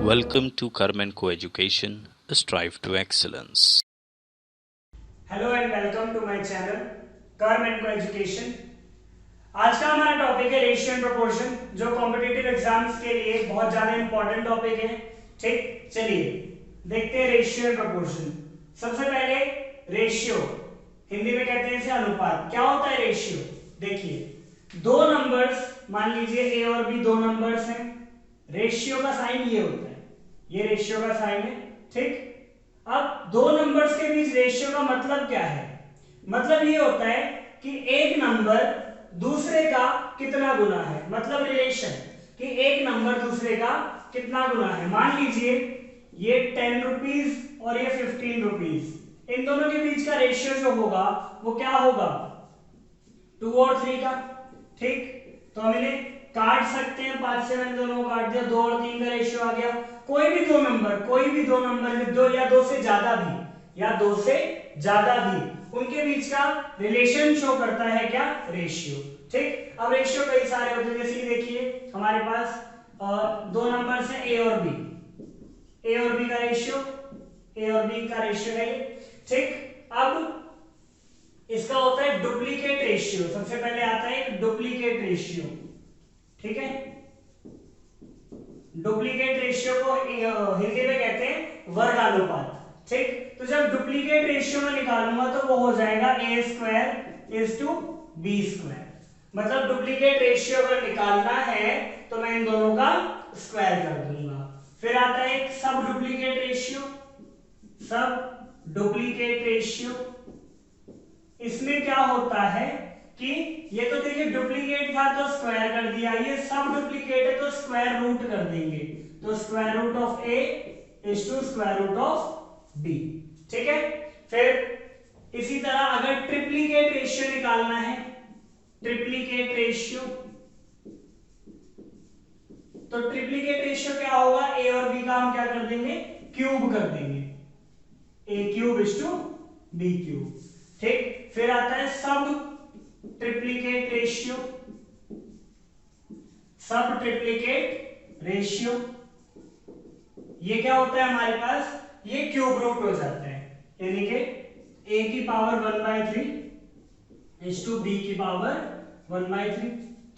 Welcome to Carmen Coeducation, Strive to Excellence. Hello and welcome to my channel Carmen coeducation. आज का हमारा topic है ratio and proportion, जो competitive exams के लिए बहुत ज्यादा इंपॉर्टेंट टॉपिक है। ठीक, चलिए देखते हैं रेशियो एंड प्रोपोर्शन। सबसे पहले रेशियो, हिंदी में कहते हैं इसे अनुपात। क्या होता है रेशियो? देखिए, दो नंबर्स, मान लीजिए ए और बी दो नंबर्स हैं। रेशियो का साइन ये होता है, ये रेशियो का साइन है। ठीक, अब दो नंबर्स के बीच रेशियो का मतलब क्या है? मतलब ये होता है कि एक नंबर दूसरे का कितना गुना है, मतलब रिलेशन कि एक नंबर दूसरे का कितना गुना है। मान लीजिए ये 10 रुपीज और ये 15 रुपीज, इन दोनों के बीच का रेशियो जो होगा वो क्या होगा? 2 और 3 का। ठीक, तो हम इन्हें काट सकते हैं, 5 से मैंने दोनों को काट दिया, 2 और 3 का रेशियो आ गया। कोई भी दो नंबर दो या दो से ज्यादा भी उनके बीच का रिलेशन शो करता है क्या? रेशियो। ठीक, अब रेशियो कई सारे होते हैं, जैसे कि देखिए हमारे पास दो नंबर्स हैं ए और बी का रेशियो है ये। ठीक, अब इसका होता है डुप्लीकेट रेशियो। सबसे पहले आता है एक डुप्लीकेट रेशियो। ठीक है, डुप्लीकेट रेशियो को हिंदी में कहते हैं वर्गानुपात। ठीक, तो जब डुप्लीकेट रेशियो में निकालूंगा तो वो हो जाएगा A square is to B square. मतलब डुप्लीकेट रेशियो अगर निकालना है तो मैं इन दोनों का स्क्वायर कर दूंगा। फिर आता है एक सब डुप्लीकेट रेशियो। इसमें क्या होता है कि ये तो देखिए डुप्लीकेट था तो स्क्वायर कर दिया, ये सब डुप्लीकेट है तो स्क्वायर रूट कर देंगे। तो square root of A is two square root of B. ठीक है, फिर इसी तरह अगर ट्रिप्लीकेट रेशियो निकालना है, तो ट्रिप्लीकेट रेशियो क्या होगा? ए और बी का हम क्या कर देंगे? क्यूब कर देंगे। A cube is to B cube. ठीक, फिर आता है सब ट्रिप्लीकेट रेशियो। ये क्या होता है हमारे पास? ये क्यूब रूट हो जाता है, यानी कि a की पावर 1/3 इज टू b की पावर 1/3।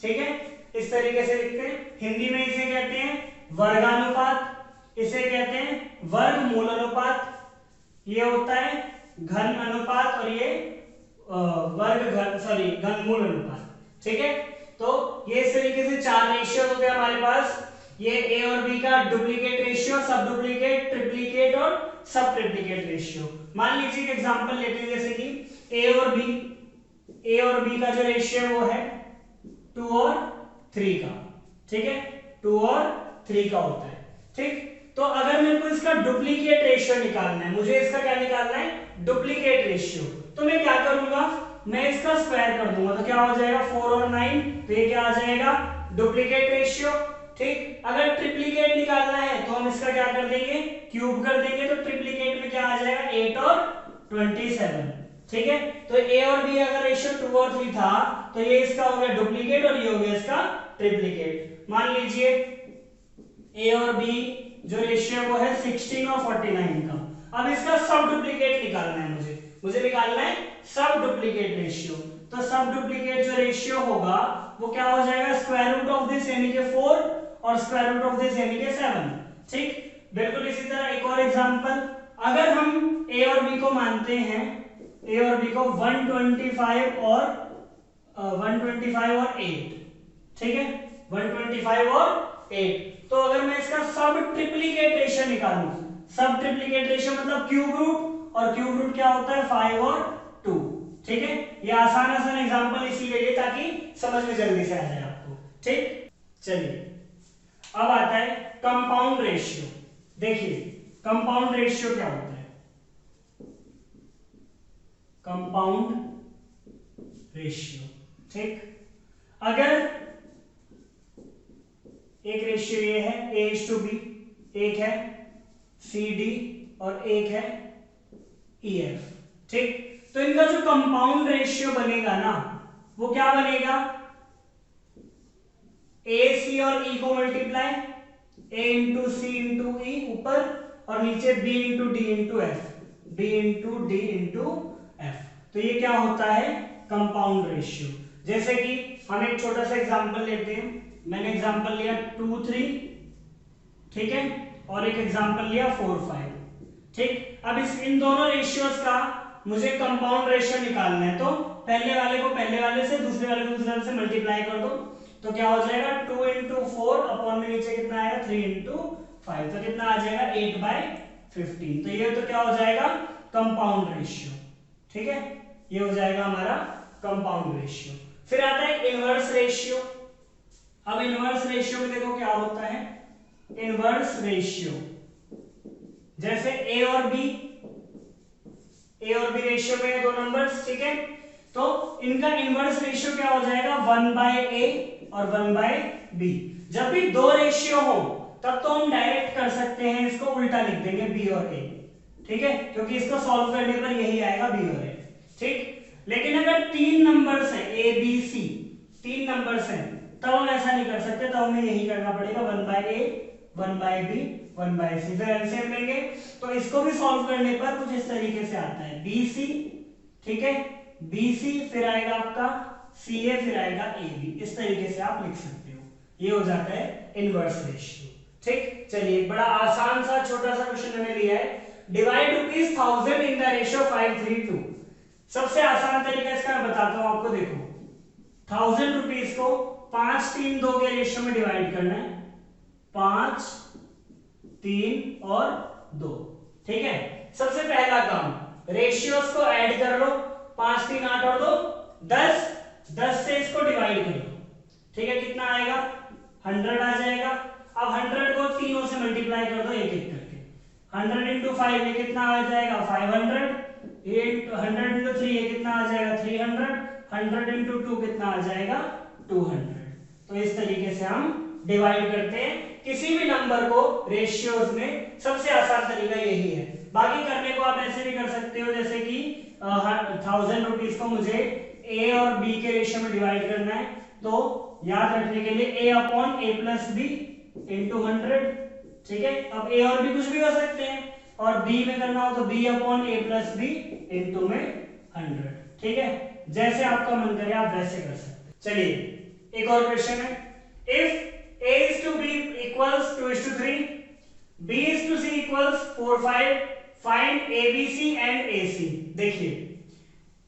ठीक है, इस तरीके से लिखते हैं। हिंदी में इसे कहते हैं वर्गानुपात, इसे कहते हैं वर्गमूल अनुपात। ये होता है घन अनुपात और ये घनमूल अनुपात। ठीक है, तो ये इस तरीके से चार रेशियो होते हैं हमारे पास। ये ए और बी का डुप्लीकेट रेशियो, सब डुप्लीकेट, ट्रिप्लीकेट और सब ट्रिप्लीकेट रेशियो। मान लीजिए एक एग्जांपल लेते हैं, जैसे कि ए और बी का जो रेशियो है वो है 2 और 3 का। ठीक है, 2 और 3 का होता है। ठीक, तो अगर मेरे को इसका डुप्लीकेट रेशियो निकालना है, मुझे इसका क्या निकालना है? Duplicate ratio. तो मैं क्या करूंगा? मैं इसका स्क्वायर कर दूंगा, तो क्या हो जाएगा? 4 और 9, तो ये क्या आ जाएगा? Duplicate ratio. ठीक, अगर ट्रिप्लीकेट निकालना है तो हम इसका क्या कर देंगे? क्यूब कर देंगे। तो ट्रिप्लीकेट में क्या आ जाएगा? 8 और 27। ठीक है, तो ए और बी अगर रेशियो 2 और 3 था तो ये इसका हो गया डुप्लीकेट और ये हो गया इसका ट्रिप्लीकेट। मान लीजिए ए और बी जो रेशियो वो है 16 और 49 का। अब इसका सब डुप्लीकेट निकालना है, मुझे निकालना है सब डुप्लीकेट रेशियो। तो सब डुप्लीकेट जो रेशियो होगा वो क्या हो जाएगा? स्क्वायर रूट ऑफ दिस यानी कि 4 और स्क्वायर रूट ऑफ दिस यानी कि 7। ठीक, बिल्कुल इसी तरह एक और एग्जांपल, अगर हम ए और बी को मानते हैं, ए और बी को 125 और 8। ठीक है, 125 और 8। तो अगर मैं इसका सब ट्रिप्लीकेट रेशियो निकालूं, सब ट्रिप्लीकेट रेशियो मतलब क्यूब रूट, और क्यूब रूट क्या होता है? 5 और 2। ठीक है, ये आसान एग्जांपल इसीलिए लिए ताकि समझ में जल्दी से आ जाए आपको। ठीक, चलिए अब आता है कंपाउंड रेशियो। देखिए कंपाउंड रेशियो क्या होता है? कंपाउंड रेशियो, ठीक, अगर एक रेशियो ये है ए इज टू बी, एक है सी डी और एक है ई एफ। ठीक, तो इनका जो कंपाउंड रेशियो बनेगा ना वो क्या बनेगा? ए सी और ई को multiply, A into C into E ऊपर, और नीचे B into D into F, B into D into F. तो ये क्या होता है, कंपाउंड रेशियो। जैसे कि हम एक छोटा सा एग्जांपल लेते हैं, मैंने एग्जांपल लिया 2 3, ठीक है, और एक एग्जांपल लिया 4 5, ठीक। अब इन दोनों रेशियोज का मुझे कंपाउंड रेशियो निकालना है, तो पहले वाले को पहले वाले से, दूसरे वाले को दूसरे वाले से मल्टीप्लाई कर दो, तो क्या हो जाएगा 2 इंटू 4 अपॉन में नीचे कितना आएगा 3 इंटू 5, तो कितना आ जाएगा 8/15। तो ये तो क्या हो जाएगा कंपाउंड रेशियो, ठीक है, ये हो जाएगा हमारा कंपाउंड रेशियो। फिर आता है इनवर्स रेशियो। अब इनवर्स रेशियो में देखो क्या होता है, इनवर्स रेशियो जैसे ए और बी रेशियो में दो नंबर्स, ठीक है, तो इनका इनवर्स रेशियो क्या हो जाएगा 1/a और 1/b। जब भी दो रेशियो हो तब तो हम डायरेक्ट कर सकते हैं, इसको उल्टा लिख देंगे b और a, ठीक है, क्योंकि इसको सॉल्व करने पर यही आएगा b और a, ठीक। लेकिन अगर तीन नंबर्स है a b c, तीन नंबर्स हैं, तब हम ऐसा नहीं कर सकते, तब हमें यही करना पड़ेगा 1/a 1/b 1/c। फिर एलसीएम लेंगे तो इसको भी सॉल्व करने पर कुछ इस तरीके से आता है bc, ठीक है, bc फिर आएगा आपका ca फिर आएगा ab, इस तरीके से आप लिख सकते हो। ये हो जाता है इनवर्स रेशियो, ठीक। चलिए एक बड़ा आसान सा छोटा सा क्वेश्चन मैंने लिया है, divide rupees 1000 in the ratio 5:3:2। सबसे आसान तरीका इसका मैं बताता हूं आपको, देखो 1000 रुपीज को 5-3-2 के रेशियो में डिवाइड करना है, 5 3 और 2, ठीक है। सबसे पहला काम रेशियोज को ऐड कर लो, 5 3 8 और 2 10, 10 से इसको डिवाइड कर लो, ठीक है, कितना आएगा 100 आ जाएगा। अब 100 को तीनों से मल्टीप्लाई कर दो एक एक करके, 100 इंटू 5 ये कितना आ जाएगा 500, 100 इंटू 3 ये कितना आ जाएगा 300, 100 इंटू 2 कितना आ जाएगा 200। तो इस तरीके से हम डिवाइड करते हैं किसी भी नंबर को रेशियोज में, सबसे आसान तरीका यही है। बाकी करने को आप ऐसे भी कर सकते हो, जैसे कि 1000 रुपीज को मुझे ए और बी के रेशियो में डिवाइड करना है, तो याद रखने के लिए a upon a plus B into 100, ठीक है। अब a और b कुछ भी हो सकते हैं, और b में करना हो तो b upon a plus B into में 100, ठीक है, जैसे आपका मन करे आप वैसे कर सकते हैं। चलिए एक और क्वेश्चन है, if a is to b equals 2:3, b is to c equals 4:5, find abc and ac। देखिए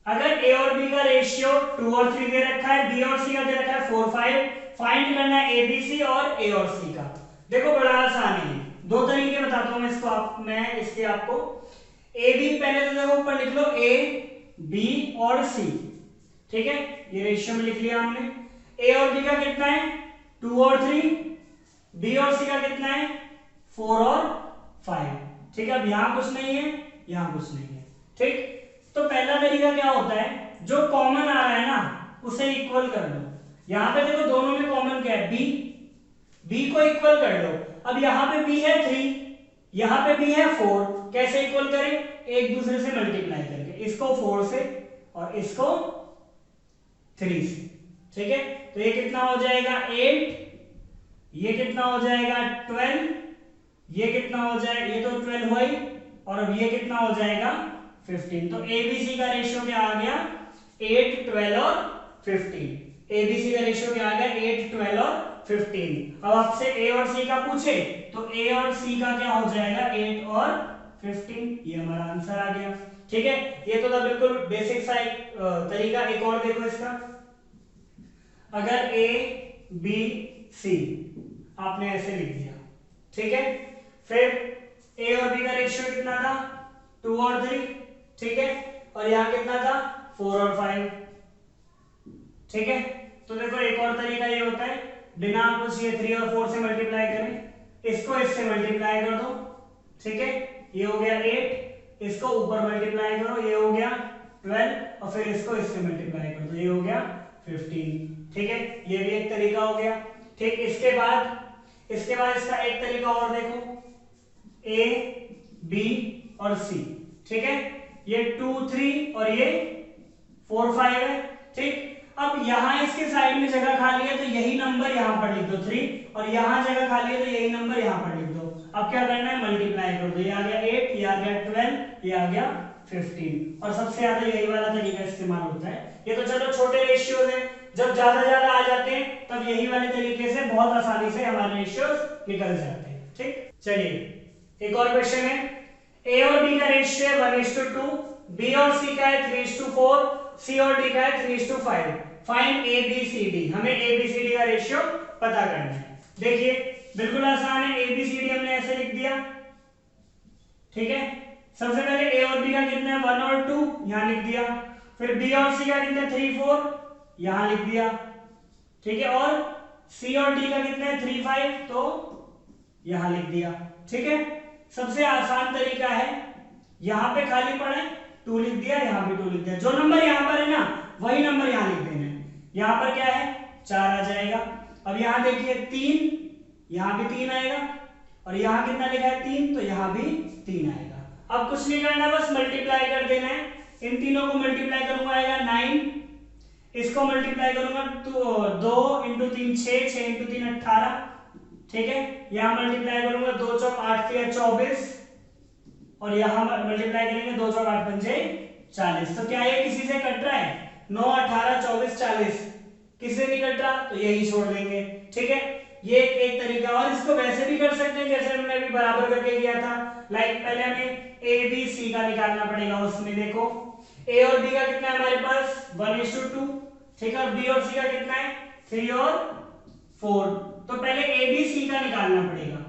अगर a और b का रेशियो 2 और 3 दे रखा है, b और c का दे रखा है 4-5, फाइंड करना है abc और a और c का। देखो बड़ा आसान है, दो तरीके बताता हूं मैं इसको, मैं इसके आपको a b पहले तो देखो ऊपर लिख लो a b और c, ठीक है, ये रेशियो में लिख लिया हमने। a और b का कितना है 2 और 3, b और c का कितना है 4 और 5, ठीक है। अब यहां कुछ नहीं है, यहां कुछ नहीं है, ठीक। तो पहला तरीका क्या होता है, जो कॉमन आ रहा है ना उसे इक्वल कर लो। यहां पे देखो दोनों में कॉमन क्या है b को इक्वल कर लो। अब यहां पे b है 3, यहां पे b है 4, कैसे इक्वल करें, एक दूसरे से मल्टीप्लाई करके, इसको 4 से और इसको 3 से, ठीक है। तो ये कितना हो जाएगा 8, ये कितना हो जाएगा 12, ये कितना हो जाएगा, ये तो 12 हुआ ही, और अब ये कितना हो जाएगा 15। तो ABC का रेशियो क्या आ गया 8 12 और 15, ABC का रेशियो क्या आ गया 8 12 और 15। अब आपसे A और C का पूछे तो A और C का क्या हो जाएगा 8 और 15, ये हमारा आंसर आ गया, ठीक है। ये तो था बिल्कुल बेसिक सा एक तरीका। एक और देखो इसका, अगर A B C आपने ऐसे लिख दिया, ठीक है, फिर A और B का रेशियो कितना था 2 और 3, ठीक है, और यहां कितना था 4 और 5, ठीक है। तो देखो एक और तरीका ये होता है, बिना कुछ ये 3 और 4 से मल्टीप्लाई करें, इसको इससे मल्टीप्लाई कर दो, ठीक है, ये हो गया 8, इसको ऊपर मल्टीप्लाई करो, ये हो गया 12, और फिर इसको इससे मल्टीप्लाई कर दो, ये हो गया 15, ठीक है। ये भी एक तरीका हो गया, ठीक। इसके बाद इसका एक तरीका और देखो, A B और C, ठीक है, ये 2 3 और ये 4 5 है, ठीक। अब यहाँ इसके साइड में जगह खाली है तो यही नंबर यहाँ पर लिख दो 3, और यहाँ जगह खाली है तो यही नंबर यहाँ पर लिख दो। अब क्या करना है, मल्टीप्लाई कर दो, ये आ गया 8, ये आ गया 12, ये आ गया 15, और सबसे ज्यादा यही वाला तरीका इस्तेमाल होता है। ये तो चलो छोटे रेशियोज है, जब ज्यादा ज्यादा आ जाते हैं तब यही वाले तरीके से बहुत आसानी से हमारे रेशियोज निकल जाते हैं। ठीक, चलिए एक और क्वेश्चन है, ए और बी का रेशियो है 1:2, बी और सी का है 3:4, सी और डी का है 3:5। Find A B C D, हमें ए बी सी डी का रेशियो पता करना है। देखिए बिल्कुल आसान है, ए बी सी डी हमने ऐसे लिख दिया। ठीक है, सबसे पहले ए और बी का कितना है 1 और 2, यहां लिख दिया। फिर बी और सी का कितना है 3 4, यहां लिख दिया। ठीक है, और सी और डी का कितना है 3 5, तो यहां लिख दिया। ठीक है, सबसे आसान तरीका है, यहां पे खाली पड़ा है 2 लिख दिया, यहां भी 2 लिख दिया। जो नंबर यहां पर है ना वही नंबर यहां लिख देना है। यहां पर क्या है 4 आ जाएगा। अब यहां देखिए 3, यहां भी 3 आएगा, और यहां कितना लिखा है 3, तो यहां भी 3 आएगा। अब कुछ नहीं करना, बस मल्टीप्लाई कर देना है। इन तीनों को मल्टीप्लाई करूंगा आएगा 9, इसको मल्टीप्लाई करूंगा तो 2 × 3 6, 6 × 3 18। ठीक है, यहां मल्टीप्लाई करूंगा 2 चौक 8 3 24, और यहां मल्टीप्लाई करेंगे 2 चौक 8 पंजे 40। तो क्या ये किसी से कट रहा है, 9 18 24 40 किससे नहीं कट रहा, तो यही छोड़ देंगे। ठीक है, ये एक तरीका। और इसको वैसे भी कर सकते हैं जैसे हमने अभी बराबर करके किया था। लाइक पहले हमें ए बी सी का निकालना पड़ेगा, उसमें देखो ए और बी का कितना है हमारे पास 1:2। ठीक है, और बी और सी का कितना है 3 और 4, तो पहले ए बी सी का निकालना पड़ेगा।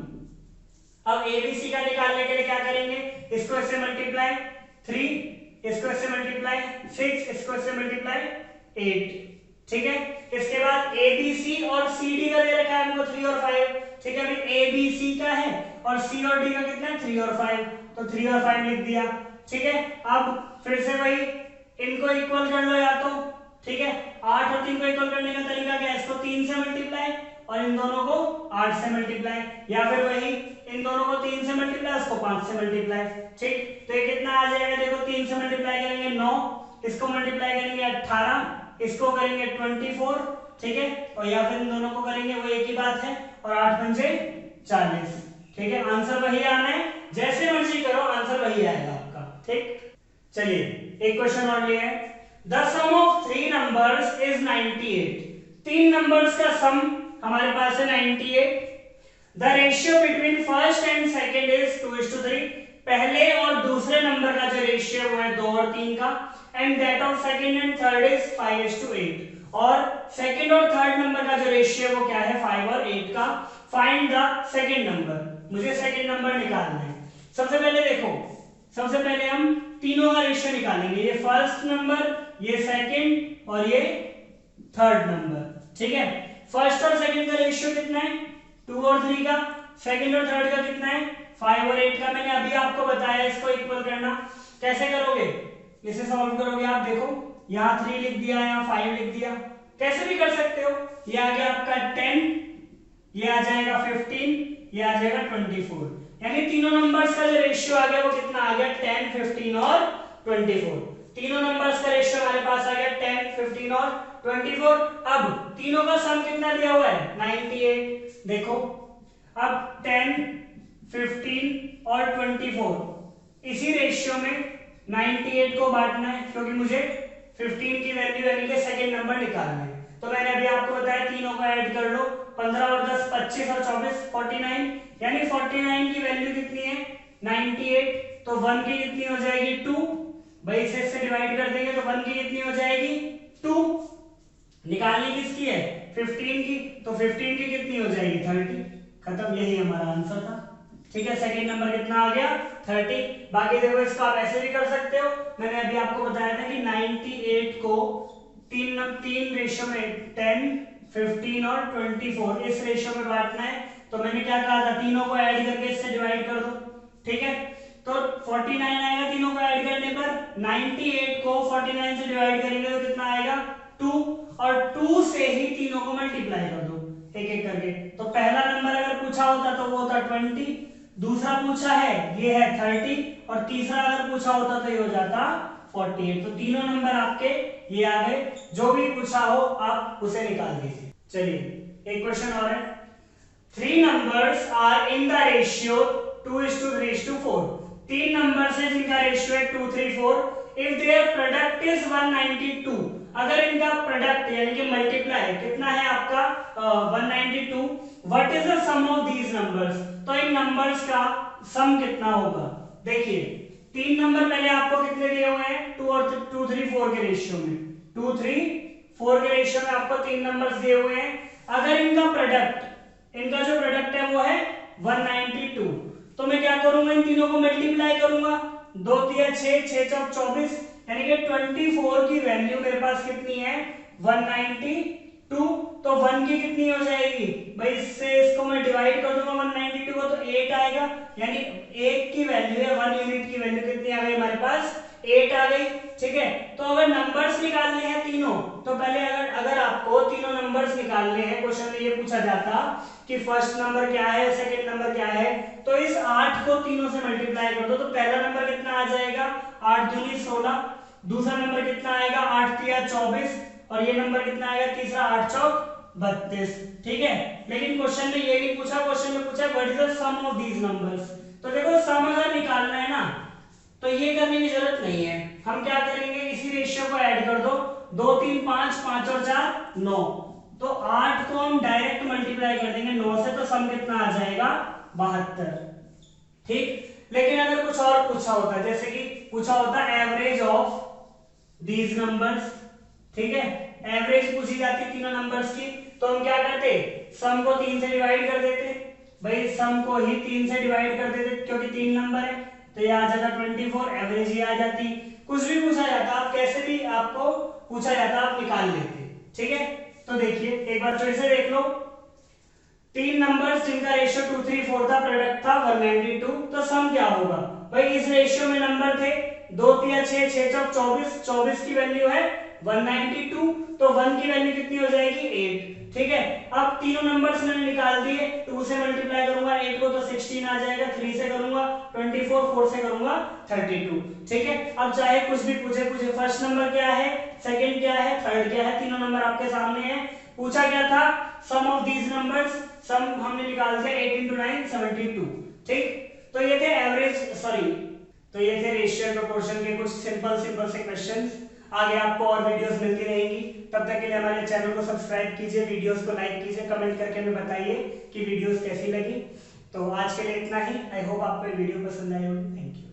अब ए बी सी का निकालने के लिए क्या करेंगे, इसको इससे मल्टीप्लाई 3, इसको इससे मल्टीप्लाई 6, इसको इससे मल्टीप्लाई 8। ठीक है, इसके बाद ए बी सी और सी डी का दे रखा है हमको 3 और 5। ठीक है, अभी ए बी सी का है और सी और डी का कितना है 3 और 5, तो 3 और 5 लिख दिया। ठीक है, अब फिर से वही इनको इक्वल कर लो या तो। ठीक है, 8 और 3 को इक्वल करने का तरीका क्या है, इसको 3 से मल्टीप्लाई और इन दोनों को 8 से मल्टीप्लाई, या फिर वही इन दोनों को 3 से मल्टीप्लाई, उसको 5 से मल्टीप्लाई। ठीक, तो ये कितना आ जाएगा, देखो 3 से मल्टीप्लाई करेंगे 9, इसको मल्टीप्लाई करेंगे 18, इसको करेंगे 24। ठीक है, और या फिर इन दोनों को करेंगे, वो एक ही बात है, और 8 पंजे 40। ठीक है, आंसर वही आना है, जैसे मर्जी करो आंसर वही आएगा आपका। ठीक, चलिए एक क्वेश्चन और लिए है, the sum of 3 numbers is 98। 3 numbers का सम हमारे पास है 98। The ratio between first and second is 2:3। पहले और दूसरे नंबर का जो रेशियो वो है 2 और 3 का, and that of second and third is 5:8। और सेकंड और थर्ड नंबर का जो रेशियो वो क्या है 5 और 8 का। फाइंड द सेकंड नंबर, मुझे सेकंड नंबर निकालना है। सबसे पहले देखो, सबसे पहले हम तीनों का रेशियो निकालेंगे, ये फर्स्ट नंबर, ये सेकंड और ये थर्ड नंबर। ठीक है, फर्स्ट और सेकंड का रेशियो कितना है 2 और 3 का, सेकंड और थर्ड का कितना है 5 और 8 का। मैंने अभी आपको बताया इसको इक्वल करना। कैसे करोगे, इसे सॉल्व करोगे आप, देखो यहाँ 3 लिख दिया, यहाँ 5 लिख दिया, कैसे भी कर सकते हो। ये आ गया आपका 10, ये आ जाएगा 15, ये आ जाएगा 24। यानी तीनों नंबर्स का जो रेशियो आ गया वो कितना आ गया 10, 15 और 24। तीनों नंबर्स का रेशियो हमारे पास आ गया 10, 15 और 24। अब तीनों का सम कितना दिया हुआ है 98। देखो अब 10, 15 और 24 इसी रेशियो में 98 को बांटना है, क्योंकि मुझे 15 की वैल्यू यानी कि सेकंड नंबर निकालना है। तो मैंने अभी आपको बताया तीनों को ऐड कर लो, 15 और 10 25 और 24 49, यानी 49 की वैल्यू कितनी है 98। तो 1 की कितनी हो जाएगी 2, भाई इसे इससे डिवाइड कर देंगे तो 1 की कितनी हो जाएगी 2। निकालनी किसकी है 15 की, तो 15 की कितनी हो जाएगी 30। खत्म, यही हमारा आंसर था। ठीक है, सेकंड नंबर कितना आ गया 30। बाकी देखो इसको आप ऐसे भी कर सकते हो, मैंने अभी आपको बताया था कि 98 को तीन रेशियो में 10, 15 और 24 इस रेशियो में बांटना है। तो मैंने क्या कहा था, तीनों को ऐड करके इससे डिवाइड कर दो। ठीक है, तो 49 आएगा तीनों को ऐड करने पर। 98 को 49 से डिवाइड करेंगे तो कितना आएगा 2, और 2 से ही तीनों को मल्टीप्लाई कर दो एक एक करके। तो पहला नंबर अगर पूछा होता तो वो होता 20, दूसरा पूछा है ये है 30, और तीसरा अगर पूछा होता तो ये हो जाता 48। तो तीनों नंबर आपके ये आ गए। जो भी पूछा हो आप उसे निकाल दीजिए। चलिए एक क्वेश्चन और है। 3 numbers are in the ratio 2:3:4। 3 numbers हैं जिनका रेशियो है 2, 3, 4। इफ देयर प्रोडक्ट इज 192, अगर इनका प्रोडक्ट यानी कि मल्टीप्लाई कितना है आपका 192, what is the sum of these numbers, तो इन नंबर्स का सम कितना होगा। देखिए 3 नंबर पहले आपको कितने दिए हुए हैं 2 और 2, 3, 4 के रेशियो में, 2, 3, 4 के रेशियो में आपको 3 नंबर्स दिए हुए हैं। अगर इनका जो प्रोडक्ट है वो है 192, तो मैं क्या करूंगा इन तीनों को मल्टीप्लाई करूंगा, 2 तिया 6, 6 चौक 24, यानी कि 24 की वैल्यू मेरे पास कितनी है 192। तो 1 की कितनी हो जाएगी भाई, इससे इसको मैं डिवाइड कर दूंगा 192 को, तो 8 आएगा, यानी 1 की वैल्यू है 1 यूनिट की वैल्यू कितनी आ गई हमारे पास 8 आ गई। ठीक है, तो अगर नंबर्स निकालने हैं तीनों, तो पहले अगर आपको तीनों नंबर्स निकालने हैं, क्वेश्चन में ये पूछा जाता कि फर्स्ट नंबर क्या है, सेकंड नंबर क्या है, तो इस 8 को तीनों से मल्टीप्लाई कर दो, तो पहला नंबर कितना आ जाएगा 8 दूनी 16, दूसरा नंबर कितना आएगा 8 तिया 24, और ये नंबर कितना आएगा तीसरा 8 चौक 32। ठीक है, लेकिन क्वेश्चन में ये नहीं पूछा, क्वेश्चन में पूछा what is the sum of these numbers. तो देखो सम अगर निकालना है ना, तो ये करने की जरूरत नहीं है, हम क्या करेंगे इसी रेशियो को ऐड कर दो, 2, 3, 5, 5 और 4 9, तो 8 को हम डायरेक्ट मल्टीप्लाई कर देंगे 9 से, तो सम कितना आ जाएगा 72। ठीक, लेकिन अगर कुछ और पूछा होता, जैसे कि पूछा होता एवरेज ऑफ दीज नंबर्स, ठीक है, एवरेज पूछी जाती तीनों नंबर्स की, तो हम क्या करते सम को 3 से डिवाइड कर देते, भाई सम को ही 3 से डिवाइड कर देते क्योंकि 3 नंबर है, तो ये आ जाता 24, एवरेज ये आ जाती। कुछ भी पूछा जाता, आप कैसे भी आपको पूछा जाता आप निकाल लेते। ठीक है, तो देखिए एक बार फिर से देख लो, 3 नंबर्स जिनका रेशियो 2, 3, 4 था, प्रोडक्ट था 192, तो सम क्या होगा भाई, इस रेशियो में नंबर थे 2 तिया 6, 6 चौक 24, 24 की वैल्यू है 192, तो 1 की वैल्यू कितनी हो जाएगी 8। ठीक है, अब तीनों नंबर्स मैंने निकाल दिए, 2 से मल्टीप्लाई करूंगा 8 को तो 16 आ जाएगा, 3 से करूंगा 24, 4 से करूंगा 32। ठीक है, अब चाहे कुछ भी पूछे फर्स्ट नंबर क्या है, सेकंड क्या है, थर्ड क्या है, तीनों नंबर आपके सामने हैं। पूछा क्या था सम ऑफ दीज नंबर्स, सम हमने निकाल दिया 8 × 9 72। ठीक, तो ये थे तो ये थे रेशियो प्रोपोर्शन के कुछ सिंपल से क्वेश्चंस। आगे आपको और वीडियोस मिलती रहेंगी, तब तक के लिए हमारे चैनल को सब्सक्राइब कीजिए, वीडियोस को लाइक कीजिए, कमेंट करके हमें बताइए कि वीडियोस कैसी लगी। तो आज के लिए इतना ही, आई होप आपको ये वीडियो पसंद आई होगी। Thank you.